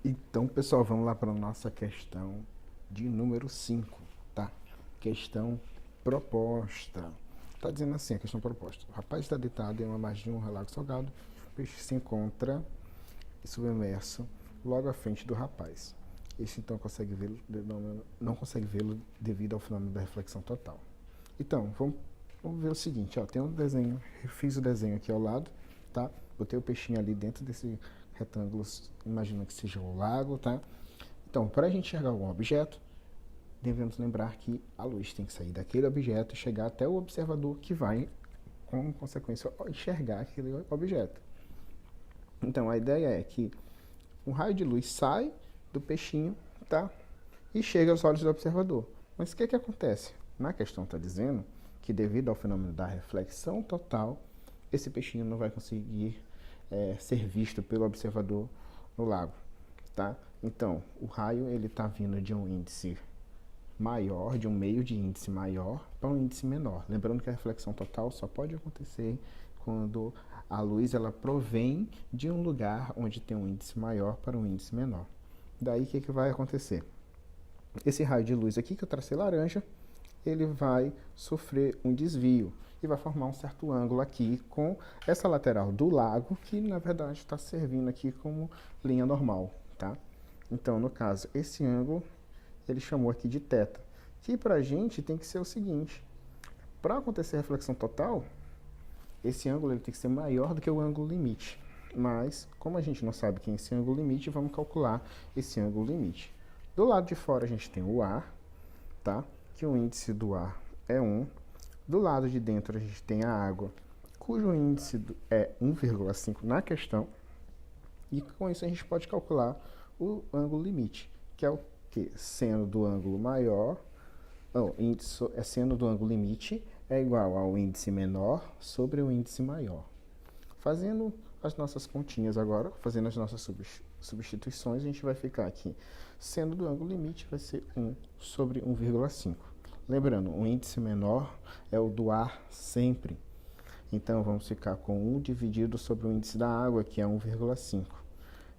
Então, pessoal, vamos lá para a nossa questão de número 5, tá? Questão proposta. Tá dizendo assim, a questão proposta. O rapaz está deitado em uma margem de um lago salgado. O peixe se encontra submerso logo à frente do rapaz. Este então consegue vê-lo, não consegue vê-lo devido ao fenômeno da reflexão total. Então, vamos ver o seguinte, ó, tem um desenho, eu fiz o desenho aqui ao lado, tá? Botei o peixinho ali dentro desse retângulo, imagina que seja um lago, tá? Então, para a gente enxergar algum objeto, devemos lembrar que a luz tem que sair daquele objeto e chegar até o observador que vai, com consequência, enxergar aquele objeto. Então, a ideia é que um raio de luz sai do peixinho, tá? E chega aos olhos do observador. Mas o que acontece? Na questão está dizendo que devido ao fenômeno da reflexão total, esse peixinho não vai conseguir ser visto pelo observador no lago, tá? Então, o raio ele está vindo de um índice maior, de um meio de índice maior para um índice menor. Lembrando que a reflexão total só pode acontecer quando a luz ela provém de um lugar onde tem um índice maior para um índice menor. Daí o que vai acontecer? Esse raio de luz aqui que eu tracei laranja, ele vai sofrer um desvio e vai formar um certo ângulo aqui com essa lateral do lago, que na verdade está servindo aqui como linha normal, tá? Então, no caso, esse ângulo, ele chamou aqui de θ, que para a gente tem que ser o seguinte, para acontecer a reflexão total, esse ângulo ele tem que ser maior do que o ângulo limite. Mas, como a gente não sabe quem é esse ângulo limite, vamos calcular esse ângulo limite. Do lado de fora a gente tem o ar, tá? Que o índice do ar é 1. Do lado de dentro a gente tem a água, cujo índice é 1,5 na questão. E com isso a gente pode calcular o ângulo limite, que é o que? Seno do ângulo maior, índice é seno do ângulo limite é igual ao índice menor sobre o índice maior. Fazendo as nossas continhas agora, fazendo as nossas substituições, a gente vai ficar aqui. Seno do ângulo limite vai ser 1 sobre 1,5. Lembrando, o índice menor é o do ar sempre. Então, vamos ficar com 1 dividido sobre o índice da água, que é 1,5.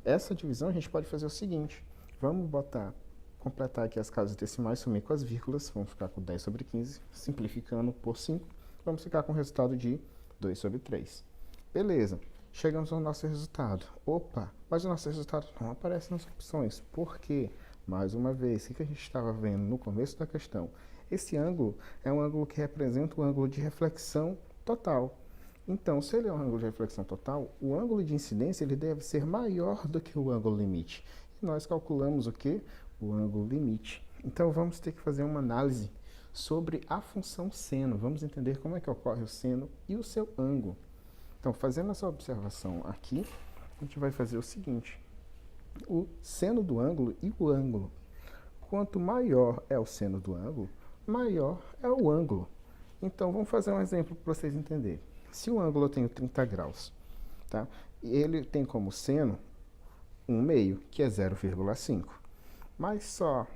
Essa divisão a gente pode fazer o seguinte. Vamos completar aqui as casas decimais, sumir com as vírgulas. Vamos ficar com 10 sobre 15, simplificando por 5. Vamos ficar com o resultado de 2 sobre 3. Beleza, chegamos ao nosso resultado. Opa, mas o nosso resultado não aparece nas opções. Por quê? Mais uma vez, o que a gente estava vendo no começo da questão? Esse ângulo é um ângulo que representa o ângulo de reflexão total. Então, se ele é um ângulo de reflexão total, o ângulo de incidência ele deve ser maior do que o ângulo limite. E nós calculamos o quê? O ângulo limite. Então, vamos ter que fazer uma análise sobre a função seno. Vamos entender como é que ocorre o seno e o seu ângulo. Então, fazendo essa observação aqui, a gente vai fazer o seguinte. O seno do ângulo e o ângulo. Quanto maior é o seno do ângulo, maior é o ângulo. Então, vamos fazer um exemplo para vocês entenderem. Se o ângulo eu tenho 30 graus, tá? E ele tem como seno 1 meio, que é 0,5. Mas só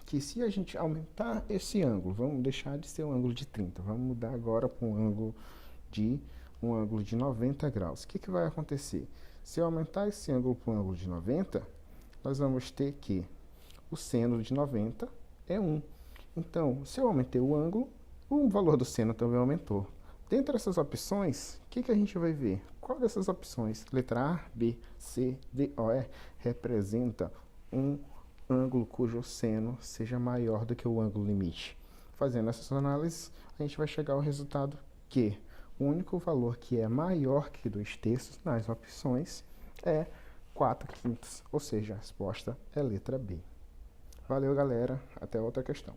que se a gente aumentar esse ângulo, vamos deixar de ser um ângulo de 30, vamos mudar agora para um ângulo de 90 graus. O que vai acontecer? Se eu aumentar esse ângulo para um ângulo de 90, nós vamos ter que o seno de 90 é 1. Então, se eu aumentei o ângulo, o valor do seno também aumentou. Dentre essas opções, o que a gente vai ver? Qual dessas opções, letra A, B, C, D ou E, representa um ângulo cujo seno seja maior do que o ângulo limite? Fazendo essas análises, a gente vai chegar ao resultado que o único valor que é maior que 2/3 nas opções é 4/5, ou seja, a resposta é letra B. Valeu, galera. Até outra questão.